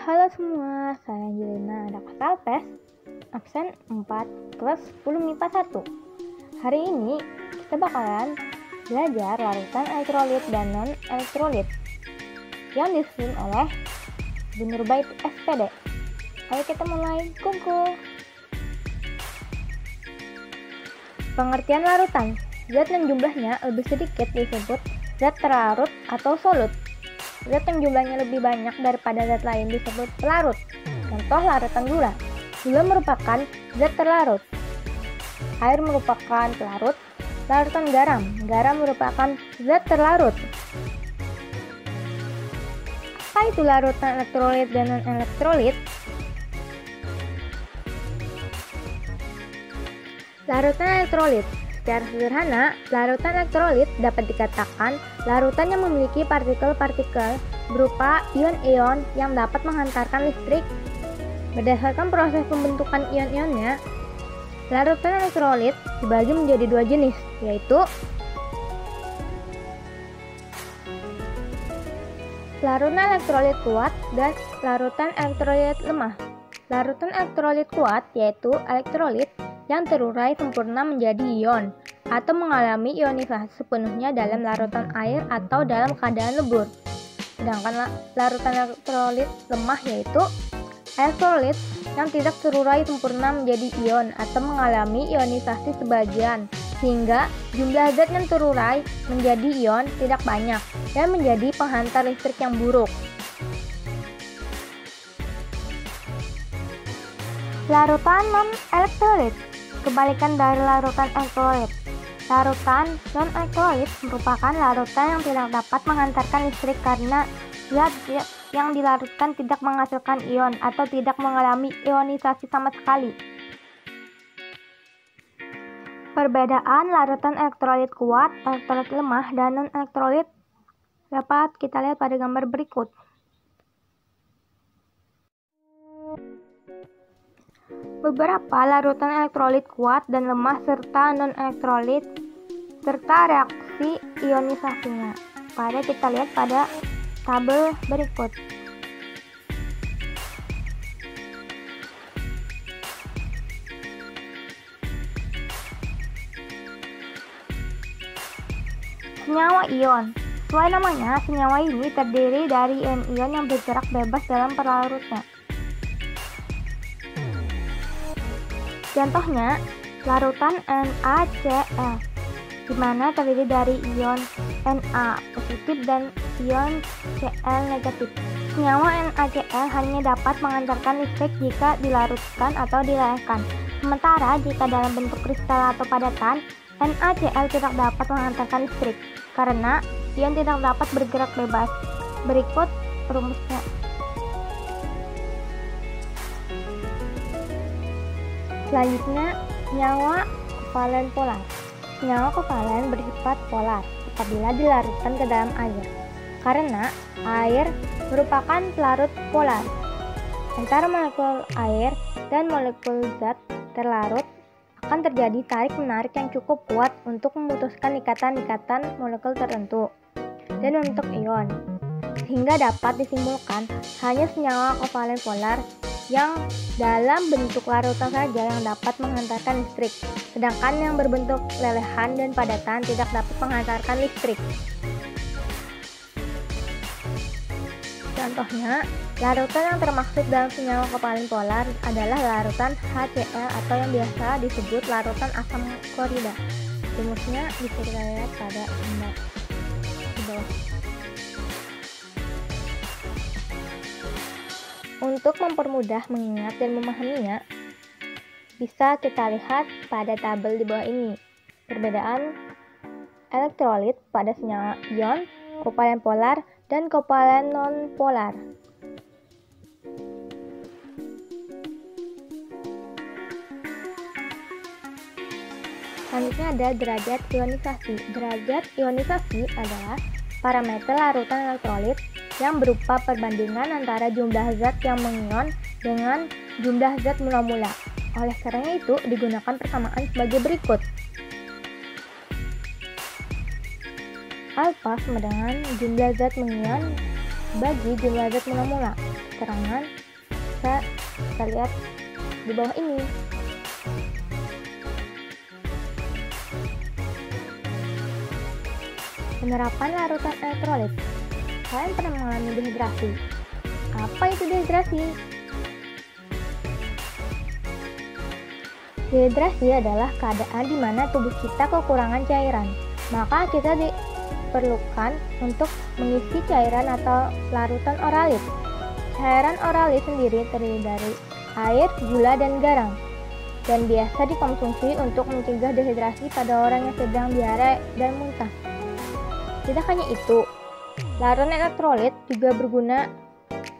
Halo semua, saya Angelina, anak kelas LPS, absen 4, kelas 10 MIPA 1. Hari ini kita bakalan belajar larutan elektrolit dan non-elektrolit yang disusun oleh Bu Nurbait SPD. Ayo kita mulai, kumpul. Pengertian larutan, zat yang jumlahnya lebih sedikit disebut zat terlarut atau solut. Zat yang jumlahnya lebih banyak daripada zat lain disebut pelarut. Contoh larutan gula. Gula merupakan zat terlarut. Air merupakan pelarut. Larutan garam. Garam merupakan zat terlarut. Apa itu larutan elektrolit dan non-elektrolit? Larutan elektrolit. Secara sederhana, larutan elektrolit dapat dikatakan larutan yang memiliki partikel-partikel berupa ion-ion yang dapat menghantarkan listrik. Berdasarkan proses pembentukan ion-ionnya, larutan elektrolit dibagi menjadi dua jenis, yaitu larutan elektrolit kuat dan larutan elektrolit lemah. Larutan elektrolit kuat yaitu elektrolit yang terurai sempurna menjadi ion atau mengalami ionisasi sepenuhnya dalam larutan air atau dalam keadaan lebur. Sedangkan larutan elektrolit lemah yaitu elektrolit yang tidak terurai sempurna menjadi ion atau mengalami ionisasi sebagian, sehingga jumlah zat yang terurai menjadi ion tidak banyak dan menjadi penghantar listrik yang buruk. Larutan non-elektrolit, kebalikan dari larutan elektrolit. Larutan non-elektrolit merupakan larutan yang tidak dapat menghantarkan listrik karena zat yang dilarutkan tidak menghasilkan ion atau tidak mengalami ionisasi sama sekali. Perbedaan larutan elektrolit kuat, elektrolit lemah, dan non-elektrolit dapat kita lihat pada gambar berikut. Beberapa larutan elektrolit kuat dan lemah serta non-elektrolit serta reaksi ionisasinya. Kita lihat pada tabel berikut. Senyawa ion. Sesuai namanya, senyawa ini terdiri dari ion-ion yang bergerak bebas dalam pelarutnya. Contohnya, larutan NaCl, di mana terdiri dari ion Na positif dan ion Cl negatif. Senyawa NaCl hanya dapat mengantarkan listrik jika dilarutkan atau dilelehkan. Sementara jika dalam bentuk kristal atau padatan, NaCl tidak dapat mengantarkan listrik karena ion tidak dapat bergerak bebas. Berikut rumusnya. Selanjutnya, senyawa kovalen polar. Senyawa kovalen bersifat polar apabila dilarutkan ke dalam air, karena air merupakan pelarut polar. Antara molekul air dan molekul zat terlarut akan terjadi tarik-menarik yang cukup kuat untuk memutuskan ikatan-ikatan molekul tertentu dan membentuk ion, sehingga dapat disimpulkan hanya senyawa kovalen polar yang dalam bentuk larutan saja yang dapat menghantarkan listrik, sedangkan yang berbentuk lelehan dan padatan tidak dapat menghantarkan listrik. Contohnya, larutan yang termaksud dalam senyawa kovalen polar adalah larutan HCl atau yang biasa disebut larutan asam klorida. Rumusnya bisa kita lihat pada gambar di bawah. Untuk mempermudah mengingat dan memahaminya, bisa kita lihat pada tabel di bawah ini. Perbedaan elektrolit pada senyawa ion, kovalen polar, dan kovalen non-polar. Selanjutnya ada derajat ionisasi. Derajat ionisasi adalah parameter larutan elektrolit yang berupa perbandingan antara jumlah zat yang mengion dengan jumlah zat mula-mula. Oleh karena itu, digunakan persamaan sebagai berikut. Alfa sama dengan jumlah zat mengion bagi jumlah zat mula-mula. Keterangan bisa kita lihat di bawah ini. Penerapan larutan elektrolit. Kalian pernah mengalami dehidrasi? Apa itu dehidrasi? Dehidrasi adalah keadaan di mana tubuh kita kekurangan cairan. Maka kita diperlukan untuk mengisi cairan atau larutan oralit. Cairan oralit sendiri terdiri dari air, gula, dan garam. Dan biasa dikonsumsi untuk mencegah dehidrasi pada orang yang sedang diare dan muntah. Tidak hanya itu, larutan elektrolit juga berguna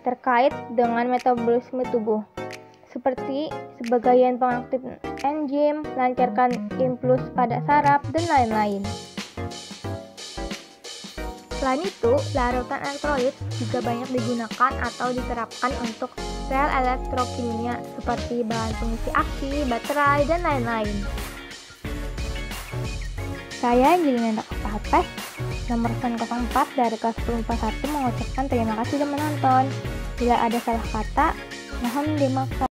terkait dengan metabolisme tubuh, seperti sebagai pengaktif enzim, melancarkan impuls pada saraf, dan lain-lain. Selain itu, larutan elektrolit juga banyak digunakan atau diterapkan untuk sel elektrokimia seperti bahan pengisi aki, baterai, dan lain-lain. Saya Angelina Dakota nomor 904 dari kelas 1041 mengucapkan terima kasih sudah menonton. Bila ada salah kata, mohon dimaafkan.